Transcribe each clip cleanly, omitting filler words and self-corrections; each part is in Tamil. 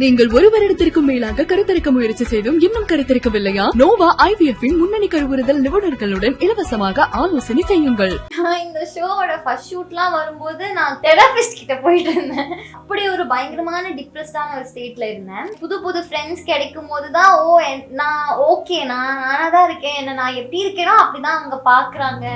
நீங்கள் ஒரு வருடத்திற்கும் மேலாக கருத்தரிக்க முயற்சி செய்தும் இன்னும் கருத்தரிக்கவில்லையா? நோவா IVF முன்னணி கருவுறுதல் நிபுணர்களுடன் இலவசமாக ஆலோசனை செய்யுங்கள். இந்த ஷோவோட ஃபர்ஸ்ட் ஷூட்லாம் வரும்போது நான் தெரபிஸ்ட் கிட்ட போயிட்டு இருந்தேன். அப்படி ஒரு பயங்கரமான டிப்ரெஸ்டான ஒரு ஸ்டேட்ல இருந்தேன். புது புது ஃப்ரெண்ட்ஸ் கிடைக்கும் போதுதான் நான் ஓகே, நானாதான் இருக்கேன், என்ன நான் எப்படி இருக்கேனோ அப்படிதான் அவங்க பாக்குறாங்க.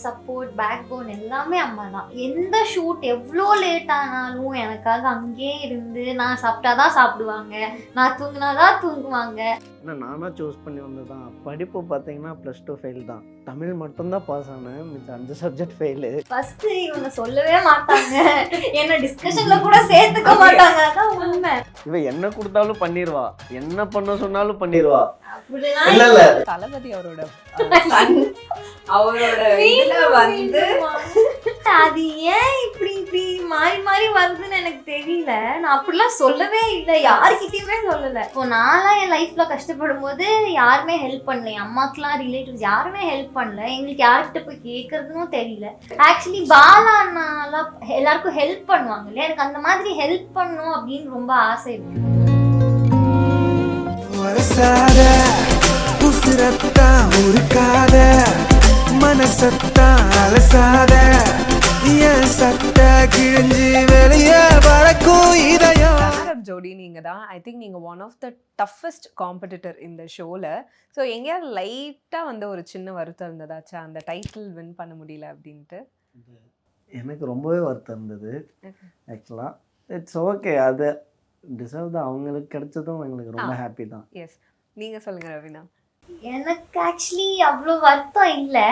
சப்போர்ட், பேக் போன் எல்லாமே அம்மா தான். எந்த ஷூட் எவ்வளோ லேட் ஆனாலும் எனக்காக அங்கேயே இருந்து நான் சாப்பிட்டாதான் சாப்பிடுவாங்க, நான் தூங்கினாதான் தூங்குவாங்க. ஏன்னா நானாக சூஸ் பண்ணி வந்ததுதான். படிப்பு பார்த்தீங்கன்னா +2 ஃபெயில் தான். தமிழ் மட்டும்தான் பாஸ் ஆனேன், மிச்சம் 5 சப்ஜெக்ட் ஃபெயிலு. ஃபர்ஸ்ட் இவங்க சொல்லவே மாட்டாங்க, என்ன டிஸ்கஷன்ல கூட சேர்த்துக்க மாட்டாங்க. அதான் உண்மை. இவ என்ன கொடுத்தாலும் பண்ணிடுவா, என்ன பண்ண சொன்னாலும் பண்ணிடுவா. அப்படிலாம் இல்ல இல்ல தளபதி அவரோட இதுல வந்து அது ஏன் இப்படி மாறி மாறி வருதுன்னு எனக்கு தெரியல. நான் அப்படிலாம் சொல்லவே இல்லை, யாருக்கிட்டயுமே சொல்லல. இப்போ நான்லாம் என் லைஃப்ல கஷ்டப்படும் போது யாருமே ஹெல்ப் பண்ணல, என் அம்மாக்கெல்லாம் ரிலேட்டிவ்ஸ் யாருமே ஹெல்ப் பண்ணல. எங்களுக்கு யார்கிட்ட போய் கேட்கறதுன்னு தெரியல. ஆக்சுவலி பாலா அண்ணாலாம் எல்லாருக்கும் ஹெல்ப் பண்ணுவாங்க இல்லையா, எனக்கு அந்த மாதிரி ஹெல்ப் பண்ணும் அப்படின்னு ரொம்ப ஆசை இருக்கு. மனசத்தா அலசாத என் சட்ட கிழிஞ்சி வெளியே வரக்கும் இதயம். ஜோடி நீங்க தான். ஐ திங்க் நீங்க one of the toughest competitor இந்த ஷோல. ஸோ எங்கேயாவது லைட்டா வந்து ஒரு சின்ன வருத்தம் இருந்ததாச்சா அந்த டைட்டில் வின் பண்ண முடியல அப்படின்ட்டு? எனக்கு ரொம்பவே வருத்தம் இருந்தது ஆக்சுவலாக. இட்ஸ் ஓகே, அது டிசர்வ் தான். அவங்களுக்கு கிடைச்சதும் எங்களுக்கு ரொம்ப ஹாப்பி தான். எஸ், நீங்க சொல்லுங்க ரவீனா. எனக்கு ஆக்சுவலி அவ்வளோ வருத்தம் இல்லை.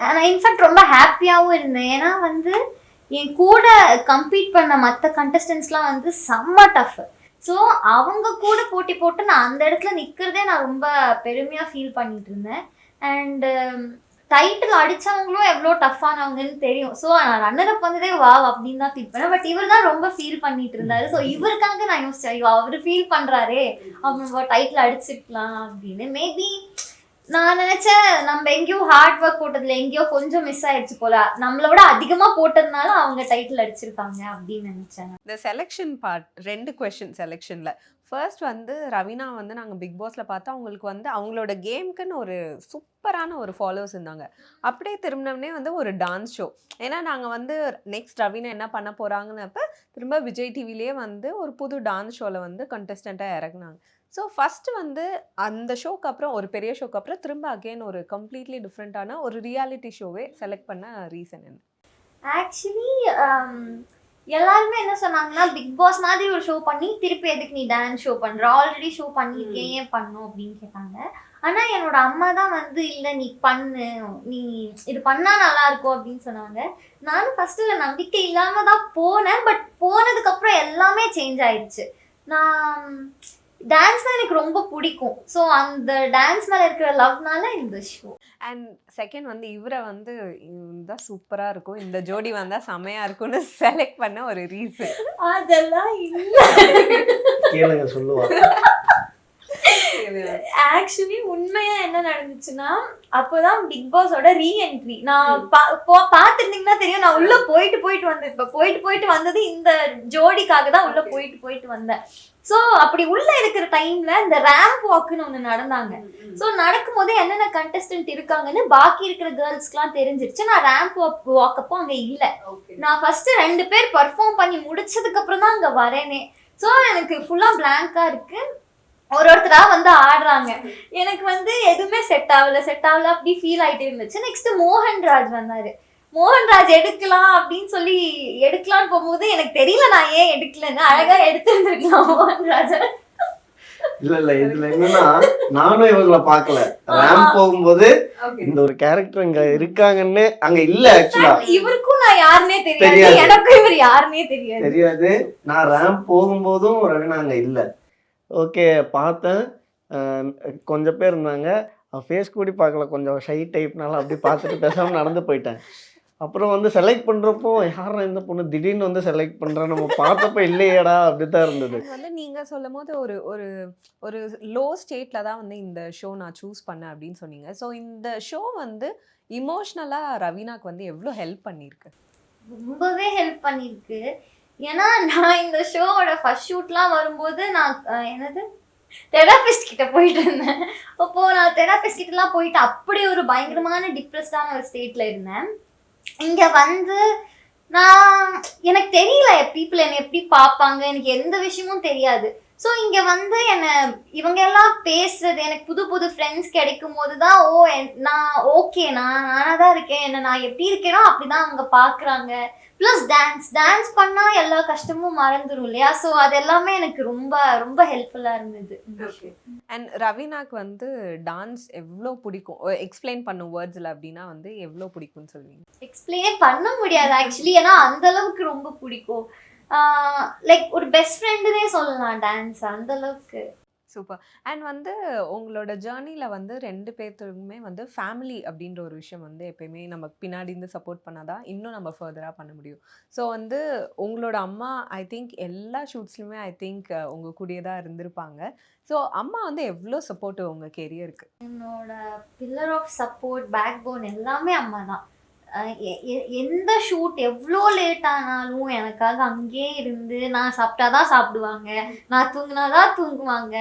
நான் இன்ஃபேக்ட் ரொம்ப ஹாப்பியாகவும் இருந்தேன். ஏன்னா வந்து என் கூட கம்பீட் பண்ண மற்ற கண்டஸ்டன்ஸ்லாம் வந்து செம்ம டஃப். ஸோ அவங்க கூட போட்டி போட்டு நான் அந்த இடத்துல நிற்கிறதே நான் ரொம்ப பெருமையாக ஃபீல் பண்ணிட்டு இருந்தேன். அண்டு டைட்டில் அடித்தவங்களும் எவ்வளோ டஃப்பானவங்கன்னு தெரியும். ஸோ நான் ரன்னரப் வந்ததே வா அப்படின்னு தான் ஃபீல் பண்ணேன். பட் இவர் தான் ரொம்ப ஃபீல் பண்ணிட்டு இருந்தாரு. ஸோ இவருக்காக நான் யோசிச்சேன், ஐயோ அவர் ஃபீல் பண்ணுறாரே, அவங்க டைட்டில் அடிச்சிருக்கலாம் அப்படின்னு. மேபி நான் நினச்சேன் நம்ம எங்கேயோ ஹார்ட் ஒர்க் போட்டதில் எங்கேயோ கொஞ்சம் மிஸ் ஆயிடுச்சு போல, நம்மளோட அதிகமாக போட்டதுனால அவங்க டைட்டில் அடிச்சிருக்காங்க அப்படின்னு நினச்சேன். இந்த செலெக்ஷன் பார்ட் 2 கொஸ்டின் செலெக்ஷனில் ஃபர்ஸ்ட் வந்து ரவீனா வந்து நாங்கள் பிக் பாஸில் பார்த்தா அவங்களுக்கு வந்து அவங்களோட கேமுக்குன்னு ஒரு சூப்பரான ஒரு ஃபாலோவர்ஸ் இருந்தாங்க. அப்படியே திரும்பினோடனே வந்து ஒரு டான்ஸ் ஷோ. ஏன்னா நாங்கள் வந்து நெக்ஸ்ட் ரவீனா என்ன பண்ண போகிறாங்கன்னப்ப திரும்ப விஜய் டிவிலேயே வந்து ஒரு புது டான்ஸ் ஷோவில் வந்து கண்டஸ்டண்ட்டாக இறக்குனாங்க. ஸோ ஃபஸ்ட்டு வந்து அந்த ஷோக்கு அப்புறம் ஒரு பெரிய ஷோக்கு அப்புறம் திரும்ப அகெயின் ஒரு கம்ப்ளீட்லி டிஃப்ரெண்ட்டான ஒரு ரியாலிட்டி ஷோவே செலக்ட் பண்ண ரீசன் என்ன? ஆக்சுவலி எல்லாருமே என்ன சொன்னாங்கன்னா, பிக் பாஸ் மாதிரி ஒரு ஷோ பண்ணி திருப்பி எதுக்கு நீ டான்ஸ் ஷோ பண்ற, ஆல்ரெடி ஷோ பண்ணியிருக்கேன் ஏன் பண்ணும் அப்படின்னு கேட்டாங்க. ஆனால் என்னோட அம்மா தான் வந்து இல்லை நீ பண்ணு, நீ இது பண்ணால் நல்லா இருக்கும் அப்படின்னு சொன்னாங்க. நானும் ஃபஸ்ட்டு நம்பிக்கை இல்லாமல் தான் போனேன். பட் போனதுக்கப்புறம் எல்லாமே சேஞ்ச் ஆயிடுச்சு. நான் டான்ஸ் தான் எனக்கு ரொம்ப பிடிக்கும். ஸோ அந்த டான்ஸ் மேலே இருக்கிற லவ்னால இந்த ஷோ. அண்ட் செகண்ட் வந்து இவரை வந்து இதுதான் சூப்பராக இருக்கும், இந்த ஜோடி வந்தால் செமையாக இருக்கும்னு செலக்ட் பண்ண ஒரு ரீசன் அதெல்லாம் இல்லை. கேளுங்க சொல்லுவா. ஆக்சுவலி உண்மையா என்ன நடந்துச்சுன்னா, அப்போதான் பிக் பாஸோட ரீஎன்ட்ரி. நான் பார்த்துருந்தீங்கன்னா தெரியும், நான் உள்ள போயிட்டு வந்தேன். இப்போ போயிட்டு வந்தது இந்த ஜோடிக்காக தான் உள்ள போயிட்டு வந்தேன். ஸோ அப்படி உள்ள இருக்கிற டைம்ல இந்த ரேம்ப் வாக்குன்னு ஒன்று நடந்தாங்க. ஸோ நடக்கும் போது என்னென்ன கண்டஸ்டன்ட் இருக்காங்கன்னு பாக்கி இருக்கிற கேர்ள்ஸ்க்குலாம் தெரிஞ்சிருச்சு. நான் ரேம்ப் வாக்கப்போ அங்கே இல்லை. நான் ஃபர்ஸ்ட் 2 பேர் பர்ஃபார்ம் பண்ணி முடிச்சதுக்கு அப்புறம் தான் அங்கே வரேனே. ஸோ எனக்கு ஃபுல்லா பிளாங்கா இருக்கு. ஒருத்தரா வந்து ஆடுறாங்க, எனக்கு வந்து எதுவுமே செட் ஆகல அப்படி ஃபீல் ஆயிட்டே இருந்துச்சு. நெக்ஸ்ட் மோகன்ராஜ் வந்தாரு. மோகன்ராஜ் எடுக்கலாம் அப்படின்னு சொல்லி எடுக்கலான்னு போகும்போது எனக்கு தெரியல நான் ஏன் எடுக்கலன்னு. அழகா எடுத்துருந்துருக்கலாம் மோகன்ராஜ. இல்ல இதுல என்னன்னா, நானும் இவங்களை பார்க்கல. ரேம்ப் போகும்போது இந்த ஒரு கேரக்டர் இங்க இருக்காங்கன்னு அங்க இல்ல. ஆக்சுவலா இவருக்கும் நான் யாருன்னே தெரியாது, எனக்கும் இவர் யாருன்னே தெரியாது. நான் ரேம்ப் போகும்போதும் ரவீனா அங்க இல்ல. ஓகே பார்த்தேன், கொஞ்சம் பேர் இருந்தாங்க. ஃபேஸ் கூடி பார்க்கல, கொஞ்சம் ஷை டைப்னால அப்படி பார்த்துட்டு பேசாமல் நடந்து போயிட்டேன். அப்புறம் வந்து செலக்ட் பண்ணுறப்போ யாரா இந்த பொண்ணு திடீர்னு வந்து செலக்ட் பண்ணுறா, நம்ம பார்த்தப்ப இல்லையேடா அப்படி தான் இருந்தது. வந்து நீங்கள் சொல்லும் போது ஒரு ஒரு ஒரு லோ ஸ்டேட்டில் தான் வந்து இந்த ஷோ நான் சூஸ் பண்ணேன் அப்படின்னு சொன்னீங்க. ஸோ இந்த ஷோ வந்து இமோஷ்னலாக ரவீனாக்கு வந்து எவ்வளோ ஹெல்ப் பண்ணியிருக்கு? ரொம்பவே ஹெல்ப் பண்ணியிருக்கு. ஏன்னா நான் இந்த ஷோவோட ஃபர்ஸ்ட் ஷூட்லாம் வரும்போது நான் என்னது தெராபிஸ்ட் கிட்ட போயிட்டு இருந்தேன். அப்போ நான் தெராபிஸ்ட் கிட்டலாம் போயிட்டு அப்படி ஒரு பயங்கரமான டிப்ரெஸ்டான ஒரு ஸ்டேட்ல இருந்தேன். இங்க வந்து நான் எனக்கு தெரியல பீப்புள் என்னை எப்படி பார்ப்பாங்க, எனக்கு எந்த விஷயமும் தெரியாது. ஸோ இங்க வந்து இவங்க எல்லாம் பேசுறது எனக்கு புது புது ஃப்ரெண்ட்ஸ் கிடைக்கும் போது தான் நான் ஓகே நானாக தான் இருக்கேன், நான் எப்படி இருக்கேனோ அப்படிதான் அவங்க பார்க்குறாங்க. ப்ளஸ் டான்ஸ் பண்ணா எல்லா கஷ்டமும் மறந்துடும் இல்லையா? ஸோ அது எல்லாமே எனக்கு ரொம்ப ரொம்ப ஹெல்ப்ஃபுல்லாக இருந்தது. அண்ட் ரவீனாக்கு வந்து டான்ஸ் எவ்வளோ பிடிக்கும், எக்ஸ்பிளைன் பண்ணும் வேர்ட்ஸில் அப்படின்னா வந்து எவ்வளோ பிடிக்கும்னு சொல்லுவீங்க? எக்ஸ்பிளைன் பண்ண முடியாது ஆக்சுவலி, ஏன்னா அந்த அளவுக்கு ரொம்ப பிடிக்கும். லைக் ஒரு பெஸ்ட் ஃப்ரெண்டுனே சொல்லலாம் டான்ஸ், அந்த அளவுக்கு. சூப்பர். அண்ட் வந்து உங்களோட ஜேர்னியில் வந்து 2 பேர்த்துக்குமே வந்து ஃபேமிலி அப்படின்ற ஒரு விஷயம் வந்து எப்பயுமே நமக்கு பின்னாடி இருந்து சப்போர்ட் பண்ணாதான் இன்னும் நம்ம ஃபர்தராக பண்ண முடியும். ஸோ வந்து உங்களோட அம்மா ஐ திங்க் எல்லா ஷூட்ஸ்லையுமே ஐ திங்க் உங்கள் கூடயே தான் இருந்திருப்பாங்க. ஸோ அம்மா வந்து எவ்வளோ சப்போர்ட்டு உங்கள் கெரியருக்கு? என்னோட pillar of support, backbone எல்லாமே அம்மா தான். எந்த ஷூட் எவ்வளோ லேட் ஆனாலும் எனக்காக அங்கேயே இருந்து நான் சாப்பிட்டாதான் சாப்பிடுவாங்க, நான் தூங்கினாதான் தூங்குவாங்க.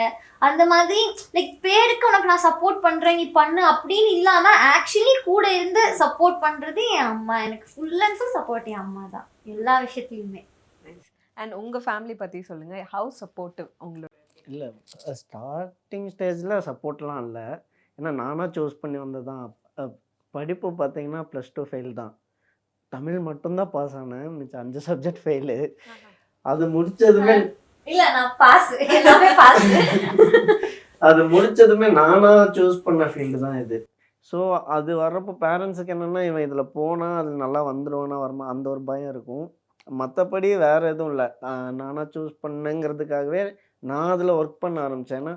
அந்த மாதிரி லைக் பேருக்கு உனக்கு நான் சப்போர்ட் பண்ணுறேன் நீ பண்ணு அப்படின்னு இல்லாமல் ஆக்சுவலி கூட இருந்து சப்போர்ட் பண்ணுறது என் அம்மா. எனக்கு ஃபுல் அண்ட் ஃபுல் சப்போர்ட் என் அம்மா தான் எல்லா விஷயத்துலையுமே. அண்ட் உங்கள் ஃபேமிலி பற்றி சொல்லுங்கள், ஹவு சப்போர்ட்டிவ் உங்களோட? இல்லை, ஸ்டார்டிங் ஸ்டேஜில் சப்போர்ட்லாம் இல்லை, ஏன்னா நானாக சூஸ் பண்ணி வந்தது தான். படிப்பு பார்த்தீங்கன்னா +2 ஃபெயில் தான். தமிழ் மட்டும்தான் பாஸ் ஆனேன், மிச்சம் 5 சப்ஜெக்ட் ஃபெயிலு. அது முடிச்சதுமே இல்லை நான் பாஸ், எல்லாமே பாஸ். அது முடிச்சதுமே நானாக சூஸ் பண்ண ஃபீல்டு தான் இது. ஸோ அது வர்றப்போ பேரண்ட்ஸுக்கு என்னென்னா இவன் இதில் போனால் அது நல்லா வந்துடுவானா வருமா அந்த ஒரு பயம் இருக்கும். மற்றபடி வேறு எதுவும் இல்லை, நானாக சூஸ் பண்ணேங்கிறதுக்காகவே நான் அதில் ஒர்க் பண்ண ஆரம்பித்தேன். ஏன்னா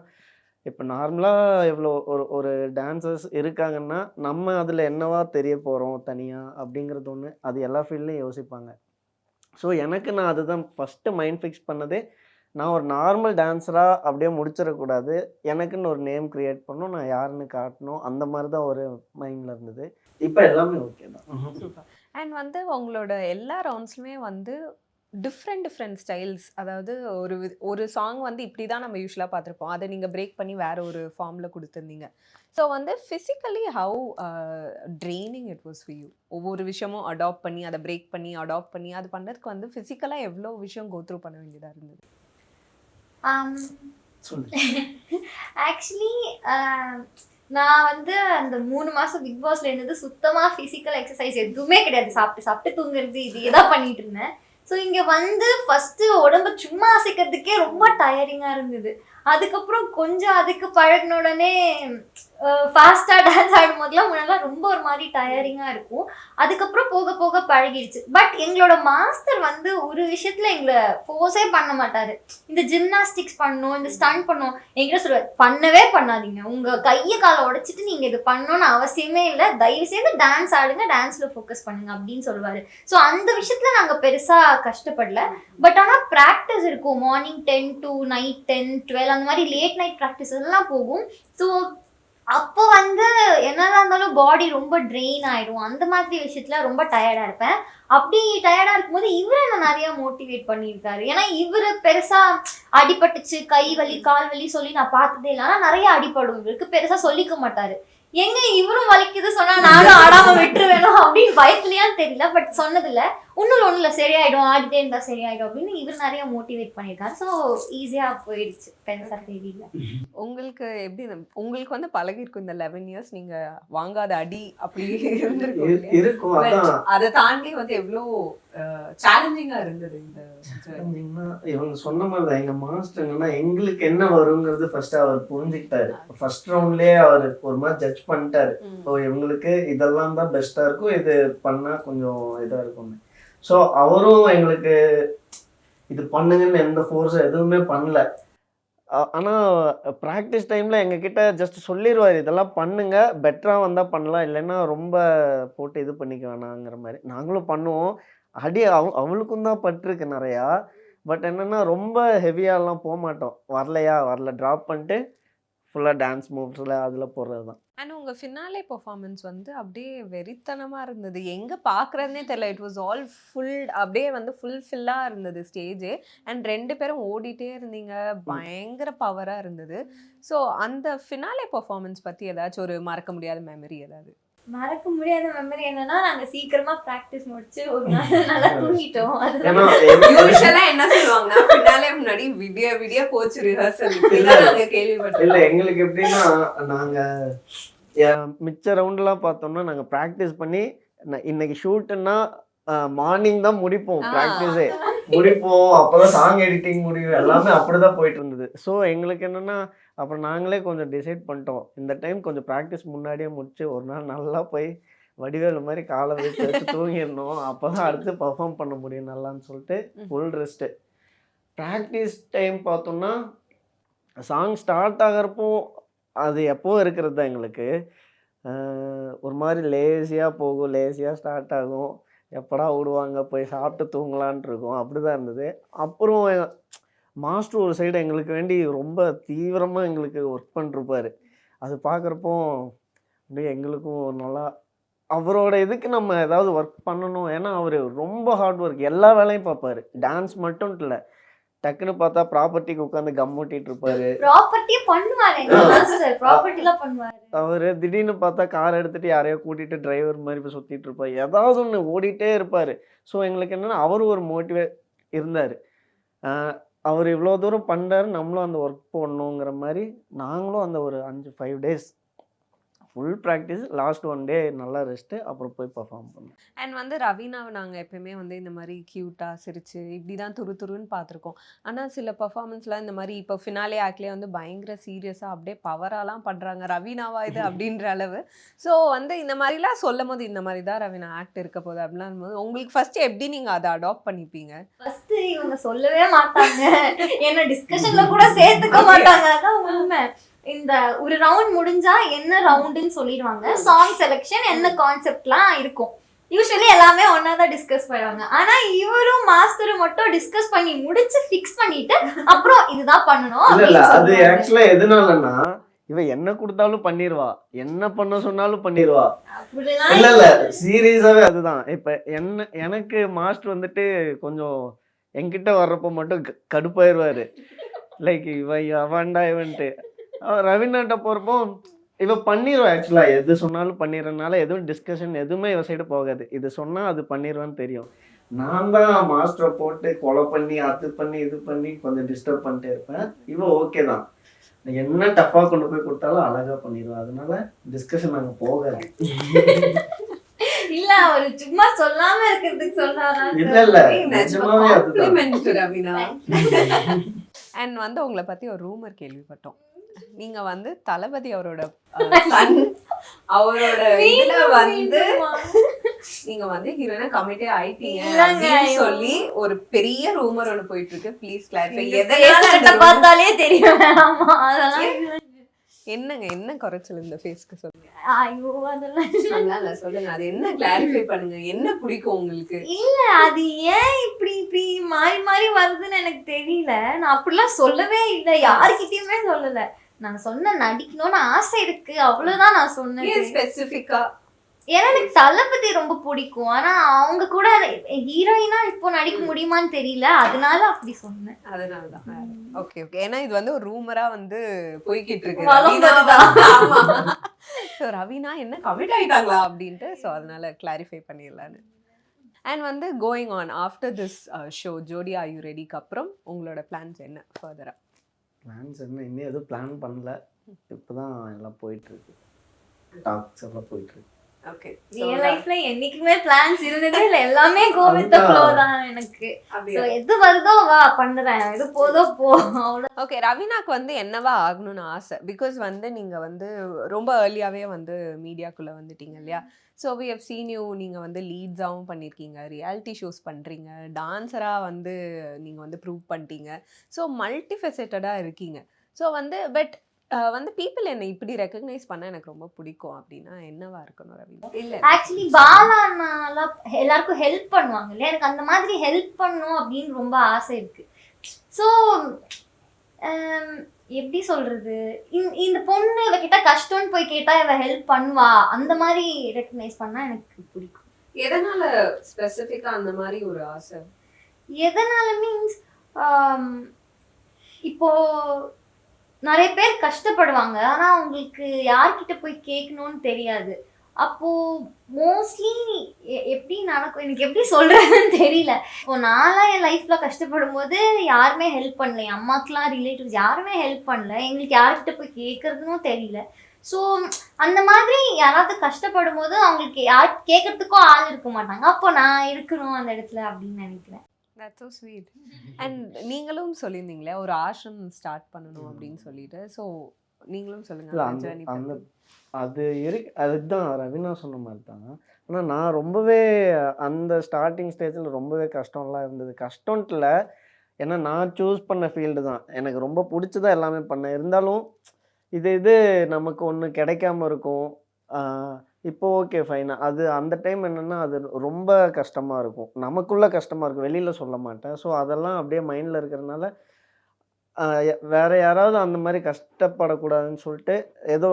இப்போ நார்மலாக எவ்வளோ ஒரு டான்சர்ஸ் இருக்காங்கன்னா நம்ம அதில் என்னவா தெரிய போகிறோம் தனியாக அப்படிங்கிறது ஒன்று, அது எல்லா ஃபீல்ட்லையும் யோசிப்பாங்க. ஸோ எனக்கு நான் அதுதான் ஃபஸ்ட்டு மைண்ட் ஃபிக்ஸ் பண்ணதே, நான் ஒரு நார்மல் டான்ஸராக அப்படியே முடிச்சிடக்கூடாது, எனக்குன்னு ஒரு நேம் க்ரியேட் பண்ணணும், நான் யாருன்னு காட்டணும், அந்த மாதிரி தான் ஒரு மைண்டில் இருந்தது. இப்போ எல்லாமே ஓகே தான். சூப்பர். அண்ட் வந்து உங்களோட எல்லா ரவுண்ட்ஸ்லுமே வந்து டிஃப்ரெண்ட் ஸ்டைல்ஸ், அதாவது ஒரு சாங் வந்து இப்படி தான் நம்ம யூஸ்வலாக பார்த்துருப்போம், அதை நீங்கள் பிரேக் பண்ணி வேற ஒரு ஃபார்மில் கொடுத்துருந்தீங்க. ஸோ வந்து physically how training it was for you? ஒவ்வொரு விஷயமும் அடாப்ட் பண்ணி அதை பிரேக் பண்ணி அடாப்ட் பண்ணி அது பண்ணுறதுக்கு வந்து ஃபிசிக்கலாக எவ்வளோ விஷயம் கோத்ரூ பண்ண வேண்டியதாக இருந்தது? ஆக்சுவலி நான் வந்து அந்த 3 மாசம் பிக் பாஸ்ல இருந்தது சுத்தமாக ஃபிசிக்கல் எக்ஸசைஸ் எதுவுமே கிடையாது, சாப்பிட்டு தூங்குறது இதே தான் பண்ணிட்டு இருந்தேன். ஸோ இங்கே வந்து ஃபஸ்ட்டு உடம்பு சும்மா அசைக்கிறதுக்கே ரொம்ப டயரிங்காக இருந்தது. அதுக்கப்புறம் கொஞ்சம் அதுக்கு பழகின உடனே ஃபாஸ்ட்டாக டான்ஸ் ஆடும் போதெல்லாம் முன்னெல்லாம் ரொம்ப ஒரு மாதிரி டயரிங்காக இருக்கும். அதுக்கப்புறம் போக போக பழகிடுச்சு. பட் எங்களோட மாஸ்டர் வந்து ஒரு விஷயத்தில் எங்களை ஃபோர்ஸே பண்ண மாட்டார். இந்த ஜிம்னாஸ்டிக்ஸ் பண்ணணும், இந்த ஸ்டண்ட் பண்ணணும் என்கிட்ட சொல்லுவார், பண்ணவே பண்ணாதீங்க, உங்கள் கையை காலை உடைச்சிட்டு நீங்கள் இது பண்ணணும்னு அவசியமே இல்லை, தயவு செய்து டான்ஸ் ஆடுங்க, டான்ஸில் ஃபோக்கஸ் பண்ணுங்க அப்படின்னு சொல்லுவார். ஸோ அந்த விஷயத்தில் நாங்கள் பெருசாக கஷ்டப்படல. பட் ஆனால் ப்ராக்டிஸ் இருக்கும், மார்னிங் 10 to நைட் 10, 12 அந்த மாதிரி லேட் நைட் ப்ராக்டிஸ் எல்லாம் போகும். ஸோ அப்போ வந்து என்னதான் இருந்தாலும் பாடி ரொம்ப ட்ரெயின் ஆயிடும், அந்த மாதிரி விஷயத்துல ரொம்ப டயர்டா இருப்பேன். அப்படி டயர்டா இருக்கும்போது இவரை நான் நிறைய மோட்டிவேட் பண்ணியிருக்காரு. ஏன்னா இவரு பெருசா அடிபட்டுச்சு, கை வலி கால் வலி சொல்லி நான் பார்த்ததே இல்லை. ஆனால் நிறைய அடிபடும், இவருக்கு பெருசா சொல்லிக்க மாட்டாரு. எங்க இவரும் வலிக்குது சொன்னா நானும் ஆடாம விட்டுருவேணும் அப்படின்னு பயத்துலயான்னு தெரியல. பட் சொன்னதுல ஒண்ணுல சரியாயிடும், ஆடிட்டே இருந்தா சரியாயிடும் அப்படின்னு இவர் நிறைய மோட்டிவேட் பண்ணியிருக்காரு. ஸோ ஈஸியா போயிடுச்சு, பெருசா தெரியல. உங்களுக்கு எப்படி உங்களுக்கு வந்து பழகி இருக்கும் இந்த 11 இயர்ஸ், நீங்க வாங்காத அடி அப்படி இருக்கும். அதை தாண்டி வந்து எவ்வளோ சேலஞ்சிங்கா இருந்தது இந்த சேலஞ்சிங்னா இவங்க சொன்ன மாதிரி தான். எங்க மாஸ்டர் என்னன்னா எங்களுக்கு என்ன வருங்கிறது ஃபர்ஸ்ட் அவர் புரிஞ்சுக்கிட்டாரு. ஃபர்ஸ்ட் ரவுண்ட்லயே அவர் ஒரு மாதிரி ஜட்ஜ் பண்ணிட்டாரு. ஸோ இவங்களுக்கு இதெல்லாம் தான் பெஸ்டா இருக்கும், இது பண்ணா கொஞ்சம் இதா இருக்கும். ஸோ அவரும் எங்களுக்கு இது பண்ணுங்கன்னு எந்த ஃபோர்ஸ் எதுவுமே பண்ணல. ஆனால் ப்ராக்டிஸ் டைமில் எங்ககிட்ட ஜஸ்ட் சொல்லிடுவார், இதெல்லாம் பண்ணுங்க, பெட்டராக வந்தால் பண்ணலாம், இல்லைன்னா ரொம்ப போட்டு இது பண்ணிக்க வேணாங்கிற மாதிரி. நாங்களும் பண்ணுவோம். அடி அவளுக்கும் தான் பட்டிருக்கு நிறையா. பட் என்னென்னா ரொம்ப ஹெவியாலாம் போக மாட்டோம். வரலையா வரல ட்ராப் பண்ணிட்டு ஃபுல்லாக டான்ஸ் மூவ்ஸில் அதில் போடுறது தான். அண்ட் உங்க ஃபினாலே பெர்ஃபார்மன்ஸ் வந்து அப்படியே வெறித்தனமா இருந்தது. எங்க பார்க்குறதுனே தெரியல. இட் வாஸ் ஆல் ஃபுல் அப்படியே வந்து ஃபுல்ஃபில்லா இருந்தது ஸ்டேஜே. அண்ட் 2 பேரும் ஓடிட்டே இருந்தீங்க. பயங்கர பவரா இருந்தது. ஸோ அந்த ஃபினாலே பெர்ஃபார்மன்ஸ் பத்தி ஏதாச்சும் ஒரு மறக்க முடியாத மெமரி ஏதாவது? மறக்க முடியாத மெமரி என்னன்னா, நாங்க சீக்கிரமா பிராக்டிஸ் முடிச்சு ஒரு நாள் நல்லா தூங்கிட்டோம். ஏன்னா யூசுவலா என்ன சொல்லுவாங்கன்னா ஃபினாலே முன்னாடி விடிய விடிய போச்சு ரிஹர்சல். நாங்க கேள்விப்பட்டோம். இல்ல எங்களுக்கு எப்படின்னா நாங்க மிச்ச ரவுண்ட்லாம் பார்த்தோம்னா நாங்க ப்ராக்டிஸ் பண்ணி இன்னைக்கு ஷூட்டுன்னா மார்னிங் தான் முடிப்போம். ப்ராக்டிஸே முடிப்போம். அப்பதான் சாங் எடிட்டிங் முடியும். எல்லாமே அப்படிதான் போயிட்டு இருந்தது. ஸோ எங்களுக்கு என்னன்னா அப்புறம் நாங்களே கொஞ்சம் டிசைட் பண்ணிட்டோம். இந்த டைம் கொஞ்சம் ப்ராக்டிஸ் முன்னாடியே முடிச்சு ஒரு நாள் நல்லா போய் வடிவேலு மாதிரி காலை வச்சு தூங்கிடணும். அப்போதான் அடுத்து பர்ஃபார்ம் பண்ண முடியும் நல்லான்னு சொல்லிட்டு ஃபுல் ரெஸ்ட்டு. ப்ராக்டிஸ் டைம் பார்த்தோம்னா சாங் ஸ்டார்ட் ஆகிறப்போ அது எப்போ இருக்கிறது தான் எங்களுக்கு ஒரு மாதிரி லேசியாக போகும். லேசியாக ஸ்டார்ட் ஆகும். எப்படா விடுவாங்க போய் சாப்பிட்டு தூங்கலான் இருக்கும். அப்படி தான் இருந்தது. அப்புறம் மாஸ்டர் ஒரு சைடு எங்களுக்கு வேண்டி ரொம்ப தீவிரமாக எங்களுக்கு ஒர்க் பண்ணிருப்பார். அது பார்க்குறப்போ அப்படியே எங்களுக்கும் நல்லா அவரோட இதுக்கு நம்ம ஏதாவது ஒர்க் பண்ணணும். ஏன்னா அவர் ரொம்ப ஹார்ட் ஒர்க். எல்லா வேலையும் பார்ப்பாரு. டான்ஸ் மட்டும் இல்லை, டக்குன்னு பார்த்தா ப்ராப்பர்ட்டிக்கு உட்காந்து கம் ஓட்டிட்டு இருப்பாரு. அவரு திடீர்னு பார்த்தா கார் எடுத்துட்டு யாரையோ கூட்டிட்டு டிரைவர் மாதிரி இப்போ சுத்திட்டு இருப்பாரு. ஏதாவது ஒன்று ஓடிட்டே இருப்பாரு. ஸோ எங்களுக்கு என்னன்னா அவரு ஒரு மோட்டிவேட் இருந்தாரு. அவர் இவ்வளோ தூரம் பண்ணுறாரு, நம்மளும் அந்த ஒர்க் போடணுங்கிற மாதிரி நாங்களும் அந்த ஒரு 5-5 days full practice. Last 1 day நல்லா ரெஸ்ட்டு. அப்புறம் போய் பர்ஃபார்ம் பண்ணோம். அண்ட் வந்து ரவீனாவை நாங்கள் எப்பயுமே வந்து இந்த மாதிரி க்யூட்டாக சிரிச்சு இப்படி தான் துருன்னு பார்த்துருக்கோம். ஆனால் சில பர்ஃபார்மன்ஸ்லாம் இந்த மாதிரி இப்போ ஃபினாலே ஆக்ட்லேயே வந்து பயங்கர சீரியஸாக அப்படியே பவராலாம் பண்ணுறாங்க. ரவீனாவா இது அப்படின்ற அளவு. ஸோ வந்து இந்த மாதிரிலாம் சொல்லும் போது இந்த மாதிரி தான் ரவீனா ஆக்ட் இருக்க போகுது அப்படிலாம் போது உங்களுக்கு ஃபர்ஸ்ட் எப்படி நீங்கள் அதை அடாப்ட் பண்ணிப்பீங்க? ஃபர்ஸ்ட் இவங்க சொல்லவே மாட்டாங்க, என்ன டிஸ்கஷன்ல கூட சேர்த்துக்க மாட்டாங்க. அதான் உண்மை. இந்த ஒரு ரவுண்ட் முடிஞ்சா என்ன ரவுண்டுன்னு சொல்லிடுவாங்க. சாங் செலெக்ஷன் என்ன கான்செப்ட்லாம் இருக்கும். யூஸ்வலி எல்லாமே ஒன்னாதான் டிஸ்கஸ் பண்ணுவாங்க. ஆனா இவரும் மாஸ்டரும் மட்டும் டிஸ்கஸ் பண்ணி முடிச்சு ஃபிக்ஸ் பண்ணிட்டு அப்புறம் இதுதான் பண்ணணும். இல்ல அது ஆக்சுவலா எதனாலன்னா இவ என்ன கொடுத்தாலும் பண்ணிடுவா, என்ன பண்ண சொன்னாலும் பண்ணிடுவா. இல்ல சீரியஸாவே அதுதான். இப்ப எனக்கு மாஸ்டர் வந்துட்டு கொஞ்சம் என்கிட்ட வர்றப்ப மட்டும் கடுப்பாயிருவாரு. லைக் அவன்டா இவன்ட்டு. ரவீனாட்ட போறப்போ இவ பண்ணிடுவா. ஆக்சுவலா எது சொன்னாலும் பண்ணிடுறதுனால எதுவும் டிஸ்கஷன் எதுவுமே இவ சைடு போகாது. இது சொன்னா அது பண்ணிடுவான்னு தெரியும். நான் தான் மாஸ்டரை போட்டு கொலை பண்ணி அது பண்ணி இது பண்ணி கொஞ்சம் டிஸ்டர்ப் பண்ணிட்டே இருப்பேன். இவ ஓகே தான், என்ன டஃபா கொண்டு போய் கொடுத்தாலும் அழகா பண்ணிடுவா. அதனால டிஸ்கஷன் அங்க போகாது. இல்ல ஒரு சும்மா சொல்லாம இருக்கிறதுக்கு சொல்றாரா? இல்ல நிஜமாவே அதுதான். ரவீனா அண்ட் வந்து உங்களை பத்தி ஒரு ரூமர் கேள்விப்பட்டோம். நீங்க வந்து தளபதி அவரோட இதுல வந்து நீங்க வந்து ஹீரோயினா கமிட்டே ஆயிட்டீங்க அப்படின்னு சொல்லி ஒரு பெரிய ரூமர் ஒன்று போயிட்டு இருக்கு. Please clarify. எதனால பார்த்தாலே தெரியும். ஆமா அதெல்லாம் என்னங்க என்ன குறைச்சல் இந்த ஃபேஸ்க்கு சொல்லுங்க. ஐயோ அதெல்லாம் சொல்லுங்க. அது என்ன கிளாரிஃபை பண்ணுங்க. என்ன பிடிக்கும் உங்களுக்கு? இல்ல அது ஏன் இப்படி மாறி மாறி வருதுன்னு எனக்கு தெரியல. நான் அப்படிலாம் சொல்லவே இல்லை, யாருக்கிட்டயுமே சொல்லல. நான் சொன்ன நடிக்கணும்னு ஆசை இருக்கு, அவ்வளவுதான் நான் சொன்னேன். ஸ்பெசிஃபிக்கா ஏன்னா எனக்கு தளபதி ரொம்ப பிடிக்கும். ஆனா அவங்க கூட ஹீரோயினா இப்போ நடிக்க முடியுமான்னு தெரியல, அதனால அப்படி சொன்னேன். அதனாலதான். Okay okay. ஏன்னா இது வந்து ஒரு ரூமரா வந்து போய்கிட்டு இருக்கு. ஸோ ரவீனா என்ன கமிட் ஆயிட்டாங்களா அப்படின்ட்டு. ஸோ அதனால கிளாரிஃபை பண்ணிடலான்னு. அண்ட் வந்து going on after this show ஜோடி ஆர் யூ ரெடிக்கு அப்புறம் உங்களோட பிளான்ஸ் என்ன ஃபர்தரா? பிளான்ஸ் என்ன, இன்னும் எதுவும் பிளான் பண்ணல. இப்போதான் எல்லாம் போயிட்டு இருக்கு, டாக்ஸ் எல்லாம் போயிட்டு இருக்கு. ஓகே. ரியல் லைஃப்ல என்னைக்குமே பிளான்ஸ் இருந்ததே இல்ல, எல்லாமே கோ வித் தி ஃப்ளோ தான் எனக்கு. சோ எது வருதோ வா பண்றேன், எது போதோ போ அவ்வளவு. ஓகே. ரவீனாக்கு வந்து என்னவா ஆகணும்னு ஆசை? பிகாஸ் வந்து நீங்க வந்து ரொம்ப ஏர்லியாவே வந்து மீடியாக்குள்ள வந்துட்டீங்க இல்லையா? So we have seen you. நீங்கள் வந்து லீட்ஸாகவும் பண்ணியிருக்கீங்க, ரியாலிட்டி ஷோஸ் பண்ணுறீங்க, டான்ஸராக வந்து நீங்கள் வந்து ப்ரூவ் பண்ணிட்டீங்க. ஸோ மல்டி ஃபெசட்டடாக இருக்கீங்க. ஸோ வந்து பட் வந்து பீப்புள் என்னை இப்படி ரெக்கக்னைஸ் பண்ண எனக்கு ரொம்ப பிடிக்கும் அப்படின்னா என்னவா இருக்கணும் ரவீனா? இல்ல ஆக்சுவலி பாலானால எல்லாருக்கும் ஹெல்ப் பண்ணுவாங்க இல்லையா, எனக்கு அந்த மாதிரி ஹெல்ப் பண்ணணும் அப்படின்னு ரொம்ப ஆசை இருக்கு. ஸோ எப்படி சொல்றது, இந்த பொண்ணு இவகிட்ட கஷ்டம்னு போய் கேட்டா இவ ஹெல்ப் பண்ணுவா, அந்த மாதிரி ரெக்கக்னைஸ் பண்ணா எனக்கு பிடிக்கும். எதனால ஸ்பெசிஃபிக்கா அந்த மாதிரி ஒரு ஆசை? எதனால மீன்ஸ் இப்போ நிறைய பேர் கஷ்டப்படுவாங்க, ஆனா அவங்களுக்கு யார்கிட்ட போய் கேட்கணும்னு தெரியாது. அப்போ மோஸ்ட்லி எப்படி நடக்கும், எனக்கு எப்படி சொல்றதுன்னு தெரியல. இப்போ நான்லாம் என் லைஃப்ல கஷ்டப்படும் போது யாருமே ஹெல்ப் பண்ணல, என் அம்மாக்கெல்லாம் ரிலேட்டிவ்ஸ் யாருமே ஹெல்ப் பண்ணல, எங்களுக்கு யார்கிட்ட போய் கேட்கறதுன்னு தெரியல. ஸோ அந்த மாதிரி யாராவது கஷ்டப்படும் போது அவங்களுக்கு யார் கேட்கறதுக்கும் ஆள் இருக்க மாட்டாங்க, அப்போ நான் இருக்கணும் அந்த இடத்துல அப்படின்னு நினைக்கிறேன். That's so sweet. And நீங்களும் சொல்லியிருந்தீங்களே ஒரு ஆசிரம் ஸ்டார்ட் பண்ணணும் அப்படின்னு சொல்லிட்டு, ஸோ நீங்களும் சொல்லுங்க. அதுதான் ரவினா சொன்ன மாதிரி தான். ஆனால் நான் ரொம்பவே அந்த ஸ்டார்டிங் ஸ்டேஜில் ரொம்பவே கஷ்டம்லாம் இருந்தது. கஷ்டம்ல ஏன்னா நான் சூஸ் பண்ண ஃபீல்டு தான், எனக்கு ரொம்ப பிடிச்சதா எல்லாமே பண்ணேன். இருந்தாலும் இது நமக்கு ஒன்று கிடைக்காம இருக்கும். இப்போ ஓகே ஃபைன், அது அந்த டைம் என்னென்னா அது ரொம்ப கஷ்டமாக இருக்கும், நமக்குள்ளே கஷ்டமாக இருக்கும், வெளியில் சொல்ல மாட்டேன். ஸோ அதெல்லாம் அப்படியே மைண்டில் இருக்கிறதுனால வேற யாராவது அந்த மாதிரி கஷ்டப்படக்கூடாதுன்னு சொல்லிட்டு ஏதோ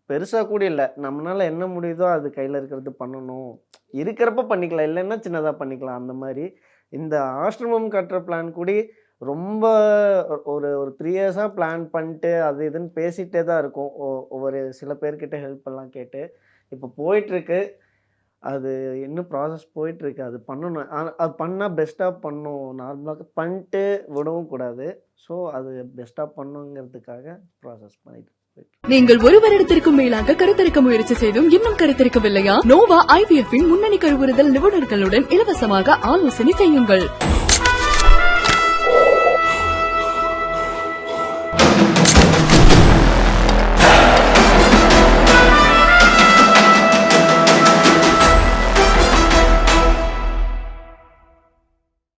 பெருசாக கூட இல்லை, நம்மளால என்ன முடியுதோ அது கையில் இருக்கிறது பண்ணணும், இருக்கிறப்ப பண்ணிக்கலாம், இல்லைன்னா சின்னதாக பண்ணிக்கலாம். அந்த மாதிரி இந்த ஆசிரமம் கட்டுற பிளான் கூட ரொம்ப ஒரு 3 இயர்ஸாக பிளான் பண்ணிட்டு அது இதுன்னு பேசிகிட்டே தான் இருக்கும். ஒவ்வொரு சில பேர்கிட்ட ஹெல்ப் எல்லாம் கேட்டு இப்போ போயிட்டுருக்கு. அது இன்னும் ப்ராசஸ் போயிட்டுருக்கு, அது பண்ணணும். அது பண்ணால் பெஸ்ட்டாக பண்ணணும், நார்மலாக பண்ணிட்டு விடவும் கூடாது. ஸோ அது பெஸ்ட்டாக பண்ணுங்கிறதுக்காக ப்ராசஸ் பண்ணிட்டு. நீங்கள் ஒரு வருடத்திற்கும் மேலாக கருத்தரிக்க முயற்சி செய்தும் இன்னும் கருத்தரிக்கவில்லையா? நோவா IVF-இன் முன்னணி கருவுறுதல் நிபுணர்களுடன் இலவசமாக ஆலோசனை செய்யுங்கள்.